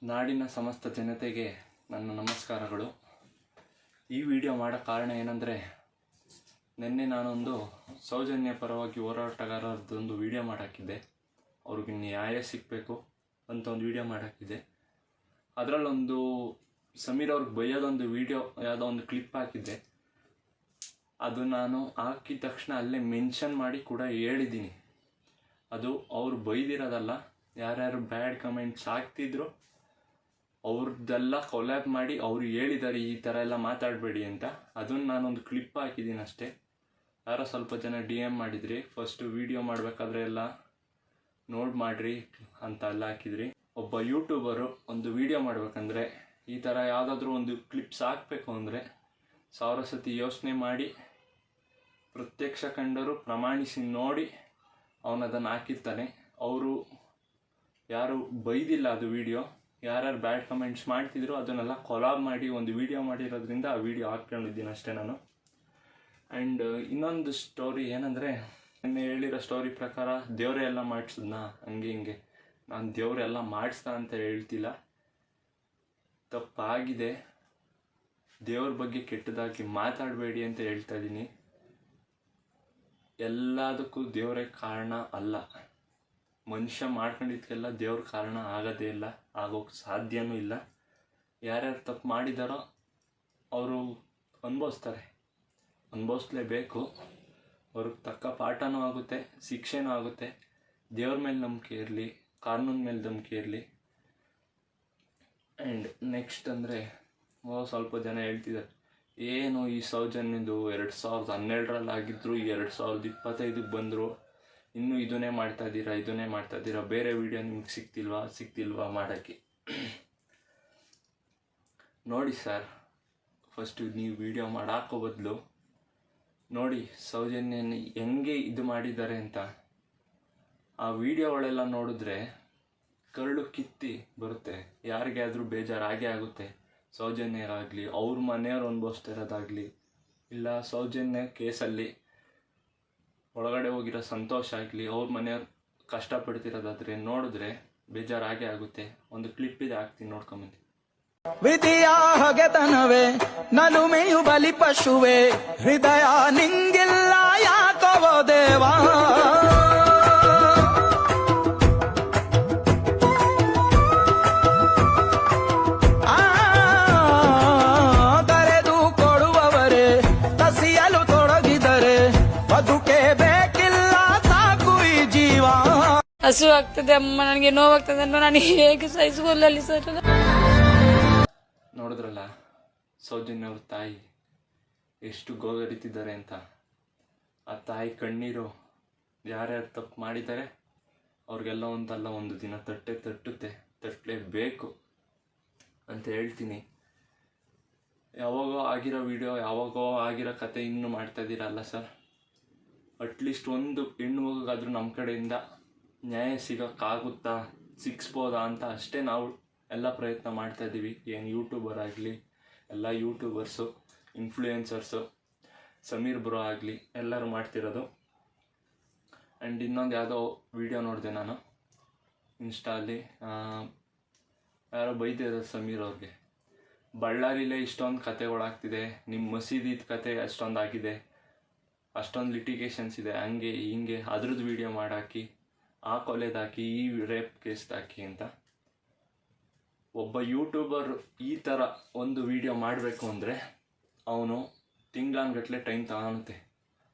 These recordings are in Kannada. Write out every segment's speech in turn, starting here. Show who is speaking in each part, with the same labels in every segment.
Speaker 1: ನಾಡಿನ ಸಮಸ್ತ ಜನತೆಗೆ ನನ್ನ ನಮಸ್ಕಾರಗಳು. ಈ ವಿಡಿಯೋ ಮಾಡೋ ಕಾರಣ ಏನಂದರೆ, ನಿನ್ನೆ ನಾನೊಂದು ಸೌಜನ್ಯ ಪರವಾಗಿ ಹೋರಾಟಗಾರರದೊಂದು ವಿಡಿಯೋ ಮಾಡಾಕಿದ್ದೆ. ಅವ್ರಿಗೆ ನ್ಯಾಯ ಸಿಗಬೇಕು ಅಂತ ಒಂದು ವಿಡಿಯೋ ಮಾಡಾಕಿದ್ದೆ. ಅದರಲ್ಲೊಂದು ಸಮೀರ್ ಅವ್ರಿಗೆ ಬೈಯೋದೊಂದು ವಿಡಿಯೋ, ಯಾವುದೋ ಒಂದು ಕ್ಲಿಪ್ ಹಾಕಿದ್ದೆ. ಅದು ನಾನು ಹಾಕಿದ ತಕ್ಷಣ ಅಲ್ಲೇ ಮೆನ್ಷನ್ ಮಾಡಿ ಕೂಡ ಹೇಳಿದ್ದೀನಿ. ಅದು ಅವ್ರು ಬೈದಿರೋದಲ್ಲ, ಯಾರ್ಯಾರು ಬ್ಯಾಡ್ ಕಮೆಂಟ್ಸ್ ಹಾಕ್ತಿದ್ರು ಅವ್ರದ್ದೆಲ್ಲ ಕೊಲ್ಯಾಬ್ ಮಾಡಿ ಅವರು ಹೇಳಿದ್ದಾರೆ ಈ ಥರ ಎಲ್ಲ ಮಾತಾಡಬೇಡಿ ಅಂತ. ಅದನ್ನು ನಾನೊಂದು ಕ್ಲಿಪ್ ಹಾಕಿದ್ದೀನಿ ಅಷ್ಟೇ. ಯಾರೋ ಸ್ವಲ್ಪ ಜನ DM ಮಾಡಿದ್ರಿ, ಫಸ್ಟು ವಿಡಿಯೋ ಮಾಡಬೇಕಾದ್ರೆ ಎಲ್ಲ ನೋಡಿ ಮಾಡಿರಿ ಅಂತ ಎಲ್ಲ ಹಾಕಿದ್ರಿ. ಒಬ್ಬ ಯೂಟ್ಯೂಬರು ಒಂದು ವಿಡಿಯೋ ಮಾಡಬೇಕಂದ್ರೆ, ಈ ಥರ ಯಾವುದಾದ್ರೂ ಒಂದು ಕ್ಲಿಪ್ಸ್ ಹಾಕಬೇಕು ಅಂದರೆ 1000 ಸತಿ ಯೋಚನೆ ಮಾಡಿ, ಪ್ರತ್ಯಕ್ಷ ಕಂಡರು ಪ್ರಮಾಣಿಸಿ ನೋಡಿ ಅವನದನ್ನು ಹಾಕಿರ್ತಾನೆ. ಅವರು ಯಾರು ಬೈದಿಲ್ಲ, ಅದು ವಿಡಿಯೋ ಯಾರ್ಯಾರು ಬ್ಯಾಡ್ ಕಮೆಂಟ್ಸ್ ಮಾಡ್ತಿದ್ರು ಅದನ್ನೆಲ್ಲ ಕೊಲಾಬ್ ಮಾಡಿ ಒಂದು ವಿಡಿಯೋ ಮಾಡಿರೋದ್ರಿಂದ ಆ ವಿಡಿಯೋ ಹಾಕ್ಕೊಂಡಿದ್ದೀನಿ ಅಷ್ಟೇ ನಾನು. ಆ್ಯಂಡ್ ಇನ್ನೊಂದು ಸ್ಟೋರಿ ಏನಂದರೆ, ನೆನ್ನೆ ಹೇಳಿರೋ ಸ್ಟೋರಿ ಪ್ರಕಾರ ದೇವರೇ ಎಲ್ಲ ಮಾಡಿಸಿದ್ನಾ ಹಂಗೆ ಹಿಂಗೆ. ನಾನು ದೇವರೆಲ್ಲ ಮಾಡಿಸ್ದ ಅಂತ ಹೇಳ್ತಿಲ್ಲ, ತಪ್ಪಾಗಿದೆ. ದೇವ್ರ ಬಗ್ಗೆ ಕೆಟ್ಟದಾಗಿ ಮಾತಾಡಬೇಡಿ ಅಂತ ಹೇಳ್ತಾ ಇದ್ದೀನಿ. ಎಲ್ಲದಕ್ಕೂ ದೇವರೇ ಕಾರಣ ಅಲ್ಲ. ಮನುಷ್ಯ ಮಾಡ್ಕೊಂಡಿದ್ದಕ್ಕೆಲ್ಲ ದೇವ್ರ ಕಾರಣ ಆಗೋದೇ ಇಲ್ಲ, ಆಗೋಕ್ಕೆ ಸಾಧ್ಯನೂ ಇಲ್ಲ. ಯಾರ್ಯಾರು ತಪ್ಪು ಮಾಡಿದಾರೋ ಅವರು ಅನುಭವಿಸ್ಲೇಬೇಕು. ಅವ್ರಿಗೆ ತಕ್ಕ ಪಾಠನೂ ಆಗುತ್ತೆ, ಶಿಕ್ಷೆನೂ ಆಗುತ್ತೆ. ದೇವ್ರ ಮೇಲೆ ನಂಬಿಕೆ ಇರಲಿ, ಕಾನೂನು ಮೇಲೆ ನಂಬಿಕೆ ಇರಲಿ. ಆ್ಯಂಡ್ ನೆಕ್ಸ್ಟ್ ಅಂದರೆ, ಸ್ವಲ್ಪ ಜನ ಹೇಳ್ತಿದ್ದಾರೆ, ಏನು ಈ ಸೌಜನ್ಯದು 2012ರಲ್ಲಿ ಆಗಿದ್ರು 2025ಕ್ಕೆ ಬಂದರು, ಇನ್ನೂ ಇದನ್ನೇ ಮಾಡ್ತಾ ಇದ್ದೀರಾ, ಬೇರೆ ವಿಡಿಯೋ ನಿಮ್ಗೆ ಸಿಗ್ತಿಲ್ವಾ ಮಾಡೋಕ್ಕೆ. ನೋಡಿ ಸರ್, ಫಸ್ಟು ನೀವು ವಿಡಿಯೋ ಮಾಡಾಕೋ ಬದಲು ನೋಡಿ ಸೌಜನ್ಯನ ಹೆಂಗೆ ಇದು ಮಾಡಿದ್ದಾರೆ ಅಂತ. ಆ ವಿಡಿಯೋಗಳೆಲ್ಲ ನೋಡಿದ್ರೆ ಕರಳು ಕಿತ್ತಿ ಬರುತ್ತೆ. ಯಾರಿಗೆ ಆದರೂ ಬೇಜಾರು ಆಗೇ ಆಗುತ್ತೆ. ಸೌಜನ್ಯರಾಗಲಿ, ಅವ್ರ ಮನೆಯವ್ರು ಅನುಭವಿಸ್ತಿರೋದಾಗಲಿ, ಇಲ್ಲ ಸೌಜನ್ಯ ಕೇಸಲ್ಲಿ ಒಳಗಡೆ ಹೋಗಿರೋ ಸಂತೋಷ ಆಗಲಿ, ಅವ್ರ ಮನೆಯವ್ರು ಕಷ್ಟಪಡ್ತಿರೋದಾದ್ರೆ ನೋಡಿದ್ರೆ ಬೇಜಾರಾಗೇ ಆಗುತ್ತೆ. ಒಂದು ಕ್ಲಿಪ್ ಇದೆ, ಹಾಕ್ತೀನಿ, ನೋಡ್ಕೊಂಬಂದು.
Speaker 2: ವಿಧಿಯ ಹಗೆತನವೇ ನಲುಮೆಯು ಬಲಿ ಪಶುವೆ, ಹೃದಯ ನಿಂಗಿಲ್ಲ ಯಾಕೋ ದೇವಾ.
Speaker 3: ಹಸು ಆಗ್ತದೆ ಅಮ್ಮ, ನನಗೆ ನೋವಾಗ್ತದೆ ಅನ್ನೋ ನಾನು ಹೇಗೆ ಸಹಿಸ್ಕೊಳ್ಳಲಿ ಸರ್?
Speaker 1: ನೋಡಿದ್ರಲ್ಲ ಸೌಜನ್ಯ ಅವ್ರ ತಾಯಿ ಎಷ್ಟು ಗೋಗರಿತಿದ್ದಾರೆ ಅಂತ. ಆ ತಾಯಿ ಕಣ್ಣೀರು ಯಾರ್ಯಾರು ತಪ್ಪು ಮಾಡಿದ್ದಾರೆ ಅವ್ರಿಗೆಲ್ಲ ಒಂದಲ್ಲ ಒಂದು ದಿನ ತಟ್ಟಲೇಬೇಕು ಅಂತ ಹೇಳ್ತೀನಿ. ಯಾವಾಗೋ ಆಗಿರೋ ವಿಡಿಯೋ, ಯಾವಾಗೋ ಆಗಿರೋ ಕತೆ ಇನ್ನೂ ಮಾಡ್ತಾ ಇದ್ದೀರಲ್ಲ ಸರ್. ಅಟ್ಲೀಸ್ಟ್ ಒಂದು ಹೆಣ್ಣು ಮಗುಗಾದ್ರೂ ನಮ್ಮ ಕಡೆಯಿಂದ ನ್ಯಾಯ ಸಿಗೋಕ್ಕಾಗುತ್ತಾ, ಸಿಕ್ಸ್ಬೋದಾ ಅಂತ ಅಷ್ಟೇ ನಾವು ಎಲ್ಲ ಪ್ರಯತ್ನ ಮಾಡ್ತಾ ಇದ್ದೀವಿ. ಏನು ಯೂಟ್ಯೂಬರ್ ಆಗಲಿ, ಎಲ್ಲ ಯೂಟ್ಯೂಬರ್ಸು, ಇನ್ಫ್ಲೂಯೆನ್ಸರ್ಸು, ಸಮೀರ್ ಬ್ರೋ ಆಗಲಿ, ಎಲ್ಲರೂ ಮಾಡ್ತಿರೋದು. ಆ್ಯಂಡ್ ಇನ್ನೊಂದು ಯಾವುದೋ ವಿಡಿಯೋ ನೋಡಿದೆ ನಾನು ಇನ್ಸ್ಟಾಲ್ಲಿ, ಯಾರೋ ಬೈತಿದ್ದಾರೆ ಸಮೀರ್ ಅವ್ರಿಗೆ. ಬಳ್ಳಾರಿಲೇ ಇಷ್ಟೊಂದು ಕತೆಗಳಾಗ್ತಿದೆ, ನಿಮ್ಮ ಮಸೀದಿದ ಕತೆ ಅಷ್ಟೊಂದು ಆಗಿದೆ, ಅಷ್ಟೊಂದು ಲಿಟಿಗೇಷನ್ಸ್ ಇದೆ, ಹಂಗೆ ಹಿಂಗೆ, ಅದ್ರದ್ದು ವಿಡಿಯೋ ಮಾಡಾಕಿ, ಆ ಕೊಲೆದಾಕಿ, ಈ ರೇಪ್ ಕೇಸ್ದಾಕಿ ಅಂತ. ಒಬ್ಬ ಯೂಟ್ಯೂಬರ್ ಈ ಥರ ಒಂದು ವಿಡಿಯೋ ಮಾಡಬೇಕು ಅಂದರೆ ಅವನು ತಿಂಗಳಾನ್ಗಟ್ಲೆ ಟೈಮ್ ತಗೊಳುತ್ತೆ.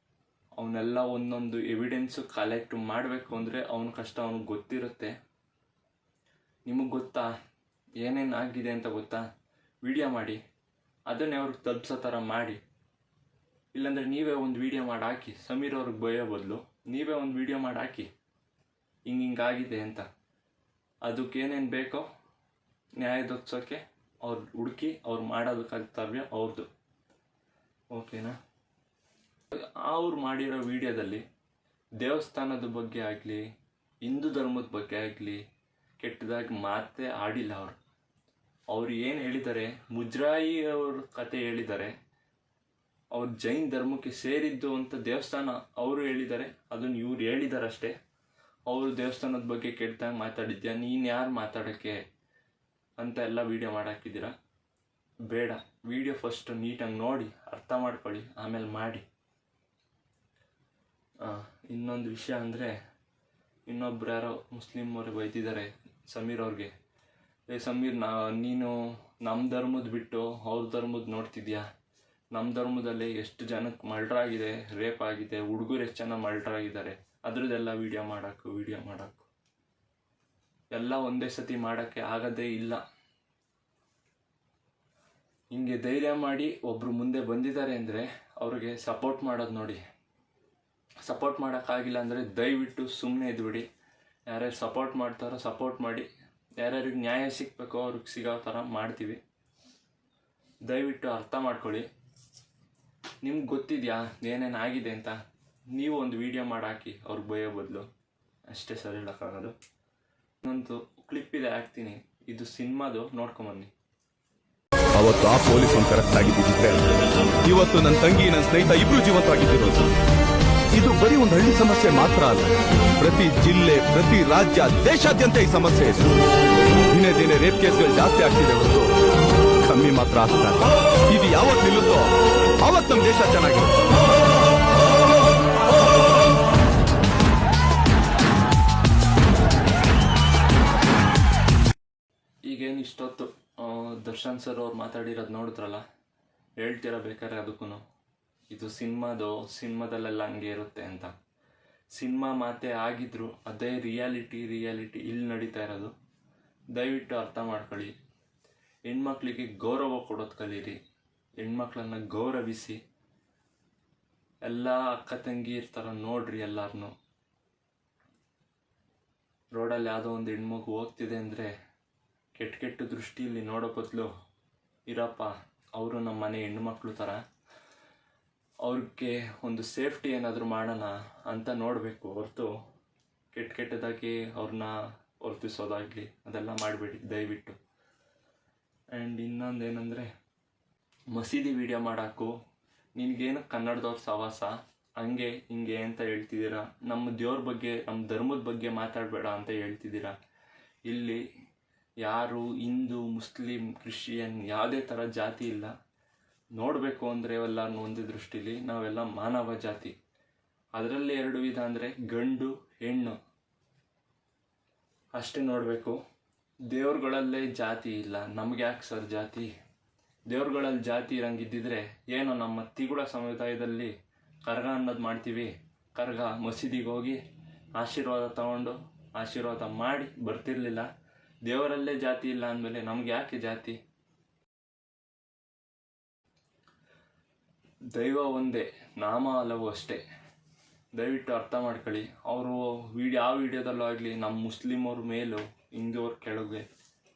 Speaker 1: ಅವನ್ನೆಲ್ಲ ಒಂದೊಂದು ಎವಿಡೆನ್ಸು ಕಲೆಕ್ಟ್ ಮಾಡಬೇಕು ಅಂದರೆ ಅವನ ಕಷ್ಟ ಅವನಿಗೆ ಗೊತ್ತಿರುತ್ತೆ. ನಿಮಗೆ ಗೊತ್ತಾ ಏನೇನು ಆಗಿದೆ ಅಂತ ಗೊತ್ತಾ? ವಿಡಿಯೋ ಮಾಡಿ ಅದನ್ನೇ ಅವ್ರಿಗೆ ತಲುಪಿಸೋ ಥರ ಮಾಡಿ. ಇಲ್ಲಾಂದರೆ ನೀವೇ ಒಂದು ವಿಡಿಯೋ ಮಾಡಿ ಹಾಕಿ, ಸಮೀರ್ ಅವ್ರಿಗೆ ಬೈಯೋ ಬದಲು ನೀವೇ ಒಂದು ವಿಡಿಯೋ ಮಾಡಿ ಹಾಕಿ, ಹಿಂಗಾಗಿದೆ ಅಂತ. ಅದಕ್ಕೇನೇನು ಬೇಕೋ ನ್ಯಾಯ ದೊರಕಿಸೋಕ್ಕೆ ಅವ್ರು ಹುಡುಕಿ ಅವ್ರು ಮಾಡೋದು ಕರ್ತವ್ಯ ಅವ್ರದ್ದು. ಓಕೆನಾ? ಅವ್ರು ಮಾಡಿರೋ ವಿಡಿಯೋದಲ್ಲಿ ದೇವಸ್ಥಾನದ ಬಗ್ಗೆ ಆಗಲಿ, ಹಿಂದೂ ಧರ್ಮದ ಬಗ್ಗೆ ಆಗಲಿ ಕೆಟ್ಟದಾಗಿ ಮಾತೇ ಆಡಿಲ್ಲ. ಅವ್ರು ಏನು ಹೇಳಿದ್ದಾರೆ, ಮುಜ್ರಾಯಿ ಅವ್ರ ಕತೆ ಹೇಳಿದ್ದಾರೆ. ಅವ್ರು ಜೈನ್ ಧರ್ಮಕ್ಕೆ ಸೇರಿದ್ದು ಅಂತ ದೇವಸ್ಥಾನ ಅವರು ಹೇಳಿದ್ದಾರೆ, ಅದನ್ನು ಇವ್ರು ಹೇಳಿದ್ದಾರೆ ಅಷ್ಟೇ. ಅವರು ದೇವಸ್ಥಾನದ ಬಗ್ಗೆ ಕೆಟ್ಟದಾಗ ಮಾತಾಡಿದ್ಯಾ, ನೀನು ಯಾರು ಮಾತಾಡೋಕ್ಕೆ? ಅಂತ ಎಲ್ಲ ವೀಡಿಯೋ ಮಾಡಾಕಿದ್ದೀರಾ. ಬೇಡ, ವೀಡಿಯೋ ಫಸ್ಟ್ ನೀಟಾಗಿ ನೋಡಿ ಅರ್ಥ ಮಾಡ್ಕೊಳ್ಳಿ, ಆಮೇಲೆ ಮಾಡಿ. ಇನ್ನೊಂದು ವಿಷಯ ಅಂದರೆ, ಇನ್ನೊಬ್ರು ಯಾರೋ ಮುಸ್ಲಿಮ್ ಅವ್ರಿಗೆ ಬೈತಿದ್ದಾರೆ ಸಮೀರ್ ಅವ್ರಿಗೆ. ಸಮೀರ್, ನೀನು ನಮ್ಮ ಧರ್ಮದ ಬಿಟ್ಟು ಅವ್ರ ಧರ್ಮದ ನೋಡ್ತಿದ್ಯಾ? ನಮ್ಮ ಧರ್ಮದಲ್ಲಿ ಎಷ್ಟು ಜನಕ್ಕೆ ಮರ್ಡರ್ ಆಗಿದೆ, ರೇಪ್ ಆಗಿದೆ, ಹುಡುಗರು ಎಷ್ಟು ಜನ ಮರ್ಡರ್ ಆಗಿದ್ದಾರೆ, ಅದ್ರದ್ದೆಲ್ಲ ವೀಡಿಯೋ ಮಾಡೋಕ್ಕೆ ಎಲ್ಲ ಒಂದೇ ಸತಿ ಮಾಡೋಕ್ಕೆ ಆಗೋದೇ ಇಲ್ಲ. ಹಿಂಗೆ ಧೈರ್ಯ ಮಾಡಿ ಒಬ್ಬರು ಮುಂದೆ ಬಂದಿದ್ದಾರೆ ಅಂದರೆ ಅವ್ರಿಗೆ ಸಪೋರ್ಟ್ ಮಾಡೋದು ನೋಡಿ. ಸಪೋರ್ಟ್ ಮಾಡೋಕ್ಕಾಗಿಲ್ಲ ಅಂದರೆ ದಯವಿಟ್ಟು ಸುಮ್ಮನೆ ಇದ್ಬಿಡಿ. ಯಾರ್ಯಾರು ಸಪೋರ್ಟ್ ಮಾಡ್ತಾರೋ ಸಪೋರ್ಟ್ ಮಾಡಿ, ಯಾರ್ಯಾರಿಗೆ ನ್ಯಾಯ ಸಿಗಬೇಕೋ ಅವ್ರಿಗೆ ಸಿಗೋ ಥರ ಮಾಡ್ತೀವಿ. ದಯವಿಟ್ಟು ಅರ್ಥ ಮಾಡ್ಕೊಳ್ಳಿ. ನಿಮ್ಗೆ ಗೊತ್ತಿದೆಯಾ ಏನೇನು ಆಗಿದೆ ಅಂತ? ನೀವು ಒಂದು ವೀಡಿಯೋ ಮಾಡಾಕಿ ಅವ್ರಿಗೆ ಬೈಯೋ ಬದಲು, ಅಷ್ಟೇ ಸರ್ ಹೇಳೋಕ್ಕಾಗೋದು. ಇನ್ನೊಂದು ಕ್ಲಿಪ್ ಇದೆ, ಹಾಕ್ತೀನಿ. ಇದು ಸಿನಿಮಾದು, ನೋಡ್ಕೊಂಬನ್ನಿ.
Speaker 4: ಅವತ್ತು ಆ ಪೊಲೀಸ್ ಒಂದು ಕರೆಕ್ಟ್ ಆಗಿದ್ದಿದ್ರೆ ಇವತ್ತು ನನ್ನ ತಂಗಿ, ನನ್ನ ಸ್ನೇಹಿತ ಇಬ್ರು ಜೀವಂತವಾಗಿದ್ದಿರೋದು. ಇದು ಬರೀ ಒಂದು ಹಳ್ಳಿ ಸಮಸ್ಯೆ ಮಾತ್ರ ಅಲ್ಲ, ಪ್ರತಿ ಜಿಲ್ಲೆ, ಪ್ರತಿ ರಾಜ್ಯ, ದೇಶಾದ್ಯಂತ ಈ ಸಮಸ್ಯೆ ಇದೆ. ದಿನೇ ದಿನೇ ರೇಪ್ ಕೇಸ್ಗಳು ಜಾಸ್ತಿ ಆಗ್ತಿದೆ ಹೊರತು ಕಮ್ಮಿ ಮಾತ್ರ ಆಗ್ತಾ ಇಲ್ಲ. ಇದು ಯಾವತ್ತು ನಿಲ್ಲುತ್ತೋ ಅವತ್ತು ನಮ್ಮ ದೇಶ ಚೆನ್ನಾಗಿರುತ್ತೆ.
Speaker 1: ಈಗೇನು ಇಷ್ಟೊತ್ತು ದರ್ಶನ್ ಸರ್ ಅವ್ರು ಮಾತಾಡಿರೋದು ನೋಡಿದ್ರಲ್ಲ, ಹೇಳ್ತೀರ ಬೇಕಾದ್ರೆ ಅದಕ್ಕೂ ಇದು ಸಿನಿಮಾದಲ್ಲೆಲ್ಲ ಹಂಗೆ ಇರುತ್ತೆ ಅಂತ. ಸಿನಿಮಾ ಮಾತೇ ಆಗಿದ್ರು ಅದೇ ರಿಯಾಲಿಟಿ ಇಲ್ಲಿ ನಡೀತಾ ಇರೋದು. ದಯವಿಟ್ಟು ಅರ್ಥ ಮಾಡ್ಕೊಳ್ಳಿ. ಹೆಣ್ಮಕ್ಳಿಗೆ ಗೌರವ ಕೊಡೋದು ಕಲೀರಿ. ಹೆಣ್ಮಕ್ಳನ್ನ ಗೌರವಿಸಿ. ಎಲ್ಲ ಅಕ್ಕ ತಂಗಿ ಇರ್ತಾರ ನೋಡ್ರಿ. ಎಲ್ಲಾರನ್ನೂ ರೋಡಲ್ಲಿ ಯಾವುದೋ ಒಂದು ಹೆಣ್ಮಗು ಹೋಗ್ತಿದೆ ಅಂದರೆ ಕೆಟ್ಟ ದೃಷ್ಟಿಯಲ್ಲಿ ನೋಡೋ ಬದಲು, ಇರಪ್ಪ ಅವರು ನಮ್ಮ ಮನೆ ಹೆಣ್ಮಕ್ಳು ಥರ, ಅವ್ರಿಗೆ ಒಂದು ಸೇಫ್ಟಿ ಏನಾದರೂ ಮಾಡೋಣ ಅಂತ ನೋಡಬೇಕು ಹೊರತು ಕೆಟ್ಟದಾಗಿ ಅವ್ರನ್ನ ವರ್ತಿಸೋದಾಗಲಿ ಅದೆಲ್ಲ ಮಾಡಬೇಡಿ ದಯವಿಟ್ಟು. ಆ್ಯಂಡ್ ಇನ್ನೊಂದೇನೆಂದರೆ, ಮಸೀದಿ ವಿಡಿಯೋ ಮಾಡೋಕ್ಕೂ ನಿನಗೇನು ಕನ್ನಡದವ್ರ ಸವಾಸ ಹಂಗೆ ಹಿಂಗೆ ಅಂತ ಹೇಳ್ತಿದ್ದೀರಾ. ನಮ್ಮ ದೇವ್ರ ಬಗ್ಗೆ, ನಮ್ಮ ಧರ್ಮದ ಬಗ್ಗೆ ಮಾತಾಡಬೇಡ ಅಂತ ಹೇಳ್ತಿದ್ದೀರಾ. ಇಲ್ಲಿ ಯಾರು ಹಿಂದೂ, ಮುಸ್ಲಿಂ, ಕ್ರಿಶ್ಚಿಯನ್ ಯಾವುದೇ ಥರ ಜಾತಿ ಇಲ್ಲ. ನೋಡಬೇಕು ಅಂದರೆ ಎಲ್ಲರನ್ನೂ ಒಂದೇ ದೃಷ್ಟಿಲಿ ನಾವೆಲ್ಲ ಮಾನವ ಜಾತಿ. ಅದರಲ್ಲಿ 2 ವಿಧ ಅಂದರೆ ಗಂಡು ಹೆಣ್ಣು ಅಷ್ಟೇ ನೋಡಬೇಕು. ದೇವ್ರುಗಳಲ್ಲೇ ಜಾತಿ ಇಲ್ಲ. ನಮ್ಗೆ ಯಾಕೆ ಸರ್ ಜಾತಿ? ದೇವ್ರುಗಳಲ್ಲಿ ಜಾತಿ ಇರಂಗಿದ್ದಿದ್ರೆ ಏನೋ ನಮ್ಮ ತಿಗುಳ ಸಮುದಾಯದಲ್ಲಿ ಕರ್ಗ ಅನ್ನೋದು ಮಾಡ್ತೀವಿ. ಕರ್ಗ ಮಸೀದಿಗೆ ಹೋಗಿ ಆಶೀರ್ವಾದ ತಗೊಂಡು ಆಶೀರ್ವಾದ ಮಾಡಿ ಬರ್ತಿರ್ಲಿಲ್ಲ. ದೇವರಲ್ಲೇ ಜಾತಿ ಇಲ್ಲ ಅಂದಮೇಲೆ ನಮ್ಗೆ ಯಾಕೆ ಜಾತಿ? ದೈವ ಒಂದೇ, ನಾಮ ಹಲವು ಅಷ್ಟೇ. ದಯವಿಟ್ಟು ಅರ್ಥ ಮಾಡ್ಕೊಳ್ಳಿ. ಅವರು ಯಾವ ವಿಡಿಯೋದಲ್ಲೂ ಆಗಲಿ ನಮ್ಮ ಮುಸ್ಲಿಮ್ ಅವ್ರ ಮೇಲೂ ಹಿಂದೂವ್ರ ಕೆಳಗೆ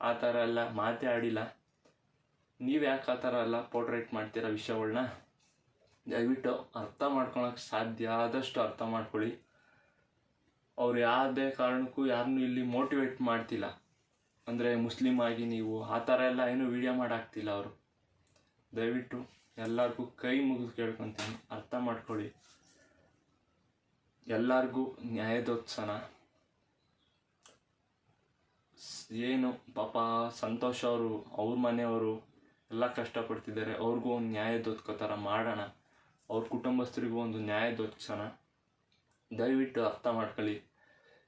Speaker 1: ಆ ಥರ ಎಲ್ಲ ಮಾತೇ ಆಡಿಲ್ಲ. ನೀವು ಯಾಕೆ ಆ ಥರ ಎಲ್ಲ ಪೋರ್ಟ್ರೇಟ್ ಮಾಡ್ತೀರ ವಿಷಯಗಳನ್ನ? ದಯವಿಟ್ಟು ಅರ್ಥ ಮಾಡ್ಕೊಳಕ್ಕೆ ಸಾಧ್ಯ ಆದಷ್ಟು ಅರ್ಥ ಮಾಡ್ಕೊಳ್ಳಿ. ಅವ್ರು ಯಾವುದೇ ಕಾರಣಕ್ಕೂ ಯಾರನ್ನೂ ಇಲ್ಲಿ ಮೋಟಿವೇಟ್ ಮಾಡ್ತಿಲ್ಲ. ಅಂದರೆ ಮುಸ್ಲಿಮ್ ಆಗಿ ನೀವು ಆ ಥರ ಎಲ್ಲ ಏನೂ ವಿಡಿಯೋ ಮಾಡಾಕ್ತಿಲ್ಲ ಅವರು. ದಯವಿಟ್ಟು ಎಲ್ಲರಿಗೂ ಕೈ ಮುಗಿದು ಕೇಳ್ಕೊತೀನಿ, ಅರ್ಥ ಮಾಡ್ಕೊಳ್ಳಿ. ಎಲ್ಲರಿಗೂ ನ್ಯಾಯದೊತ್ಸನ. ಏನು ಪಾಪ ಸಂತೋಷ್ ಅವರು, ಅವ್ರ ಮನೆಯವರು ಎಲ್ಲ ಕಷ್ಟಪಡ್ತಿದ್ದಾರೆ, ಅವ್ರಿಗೂ ಒಂದು ನ್ಯಾಯ ದೊತ್ಕೋ ಥರ ಮಾಡೋಣ. ಅವ್ರ ಕುಟುಂಬಸ್ಥರಿಗೂ ಒಂದು ನ್ಯಾಯ ದೊತ್ಸೋಣ. ದಯವಿಟ್ಟು ಅರ್ಥ ಮಾಡ್ಕೊಳ್ಳಿ.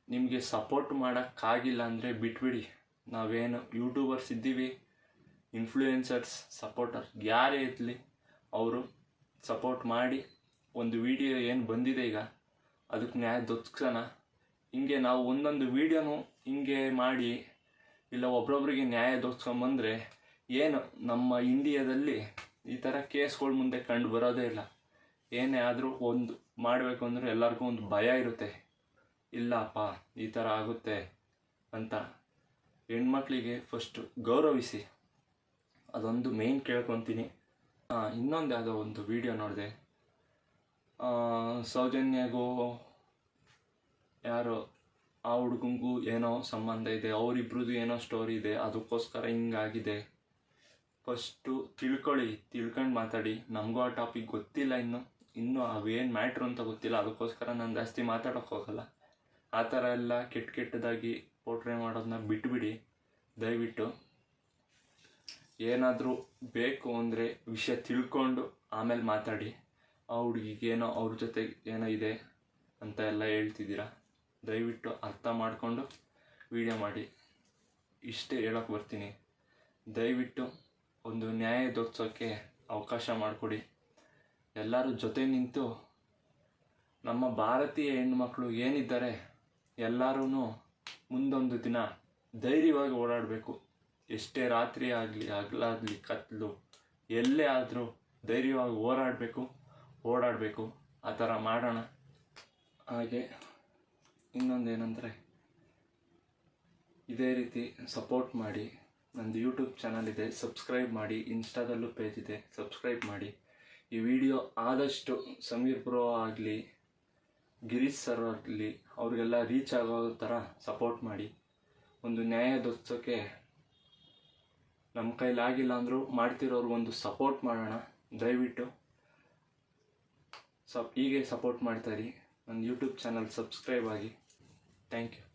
Speaker 1: ನಿಮಗೆ ಸಪೋರ್ಟ್ ಮಾಡೋಕ್ಕಾಗಿಲ್ಲ ಅಂದರೆ ಬಿಟ್ಬಿಡಿ. ನಾವೇನು ಯೂಟ್ಯೂಬರ್ಸ್ ಇದ್ದೀವಿ, ಇನ್ಫ್ಲೂಯೆನ್ಸರ್ಸ್, ಸಪೋರ್ಟರ್ ಯಾರೇ ಇರಲಿ ಅವರು ಸಪೋರ್ಟ್ ಮಾಡಿ ಒಂದು ವಿಡಿಯೋ ಏನು ಬಂದಿದೆ ಈಗ ಅದಕ್ಕೆ ನ್ಯಾಯ ದೊತ್ಸೋಣ. ಹಿಂಗೆ ನಾವು ಒಂದೊಂದು ವಿಡಿಯೋನು ಹಿಂಗೆ ಮಾಡಿ ಇಲ್ಲ ಒಬ್ರೊಬ್ರಿಗೆ ನ್ಯಾಯ ದೊತ್ಸ್ಕೊಂಬಂದರೆ ಏನು ನಮ್ಮ ಇಂಡಿಯಾದಲ್ಲಿ ಈ ಥರ ಕೇಸ್ಗಳ ಮುಂದೆ ಕಂಡು ಬರೋದೇ ಇಲ್ಲ. ಏನೇ ಆದರೂ ಒಂದು ಮಾಡಬೇಕು ಅಂದರೆ ಎಲ್ಲರಿಗೂ ಒಂದು ಭಯ ಇರುತ್ತೆ, ಇಲ್ಲಪ್ಪ ಈ ಥರ ಆಗುತ್ತೆ ಅಂತ. ಹೆಣ್ಮಕ್ಳಿಗೆ ಫಸ್ಟು ಗೌರವಿಸಿ, ಅದೊಂದು ಮೇಯ್ನ್ ಕೇಳ್ಕೊತೀನಿ. ಇನ್ನೊಂದು ಯಾವುದೋ ಒಂದು ವಿಡಿಯೋ ನೋಡಿದೆ, ಸೌಜನ್ಯಗೂ ಯಾರೋ ಆ ಹುಡುಗಂಗೂ ಏನೋ ಸಂಬಂಧ ಇದೆ, ಅವರಿಬ್ರದ್ದು ಏನೋ ಸ್ಟೋರಿ ಇದೆ, ಅದಕ್ಕೋಸ್ಕರ ಹಿಂಗಾಗಿದೆ. ಫಸ್ಟು ತಿಳ್ಕೊಂಡು ಮಾತಾಡಿ. ನಮಗೂ ಆ ಟಾಪಿಕ್ ಗೊತ್ತಿಲ್ಲ, ಇನ್ನೂ ಅವೇನು ಮ್ಯಾಟ್ರು ಅಂತ ಗೊತ್ತಿಲ್ಲ, ಅದಕ್ಕೋಸ್ಕರ ನಾನು ಜಾಸ್ತಿ ಮಾತಾಡೋಕ್ಕೆ ಹೋಗಲ್ಲ. ಆ ಥರ ಎಲ್ಲ ಕೆಟ್ಟದಾಗಿ ಪೋರ್ಟ್ರೇ ಮಾಡೋದನ್ನ ಬಿಟ್ಬಿಡಿ ದಯವಿಟ್ಟು. ಏನಾದರೂ ಬೇಕು ಅಂದರೆ ವಿಷಯ ತಿಳ್ಕೊಂಡು ಆಮೇಲೆ ಮಾತಾಡಿ. ಆ ಹುಡುಗಿಗೇನೋ ಅವ್ರ ಜೊತೆ ಏನೋ ಇದೆ ಅಂತ ಎಲ್ಲ ಹೇಳ್ತಿದ್ದೀರಾ. ದಯವಿಟ್ಟು ಅರ್ಥ ಮಾಡಿಕೊಂಡು ವಿಡಿಯೋ ಮಾಡಿ. ಇಷ್ಟೇ ಹೇಳೋಕ್ಕೆ ಬರ್ತೀನಿ. ದಯವಿಟ್ಟು ಒಂದು ನ್ಯಾಯ ದೊರಕಿಸೋಕ್ಕೆ ಅವಕಾಶ ಮಾಡಿಕೊಡಿ. ಎಲ್ಲರೂ ಜೊತೆ ನಿಂತು ನಮ್ಮ ಭಾರತೀಯ ಹೆಣ್ಣುಮಕ್ಕಳು ಏನಿದ್ದಾರೆ ಎಲ್ಲರೂ ಮುಂದೊಂದು ದಿನ ಧೈರ್ಯವಾಗಿ ಓಡಾಡಬೇಕು. ಎಷ್ಟೇ ರಾತ್ರಿ ಆಗಲಿ ಹಗಲಾಗಲಿ ಕತ್ಲು ಎಲ್ಲೇ ಆದರೂ ಧೈರ್ಯವಾಗಿ ಓಡಾಡಬೇಕು. ಆ ಥರ ಮಾಡೋಣ. ಹಾಗೆ ಇನ್ನೊಂದೇನೆಂದರೆ ಇದೇ ರೀತಿ ಸಪೋರ್ಟ್ ಮಾಡಿ. ನಂದು ಯೂಟ್ಯೂಬ್ ಚಾನಲ್ ಇದೆ, ಸಬ್ಸ್ಕ್ರೈಬ್ ಮಾಡಿ. ಇನ್ಸ್ಟಾದಲ್ಲೂ ಪೇಜ್ ಇದೆ, ಸಬ್ಸ್ಕ್ರೈಬ್ ಮಾಡಿ. ಈ ವಿಡಿಯೋ ಆದಷ್ಟು ಸಮೀರ್ ಬ್ರೋ ಆಗಲಿ ಗಿರೀಶ್ ಸರ್ ಆಗಲಿ ಅವ್ರಿಗೆಲ್ಲ ರೀಚ್ ಆಗೋ ಥರ ಸಪೋರ್ಟ್ ಮಾಡಿ. ಒಂದು ನ್ಯಾಯ ದೊರಕಿಸೋಕ್ಕೆ ನಮ್ಮ ಕೈಲಾಗಿಲ್ಲ ಅಂದರೂ ಮಾಡ್ತಿರೋರ್ಗೊಂದು ಸಪೋರ್ಟ್ ಮಾಡೋಣ. ದಯವಿಟ್ಟು ಹೀಗೆ ಸಪೋರ್ಟ್ ಮಾಡ್ತಾಯಿರಿ. ನನ್ನ ಯೂಟ್ಯೂಬ್ ಚಾನಲ್ ಸಬ್ಸ್ಕ್ರೈಬ್ ಆಗಿ. Thank you.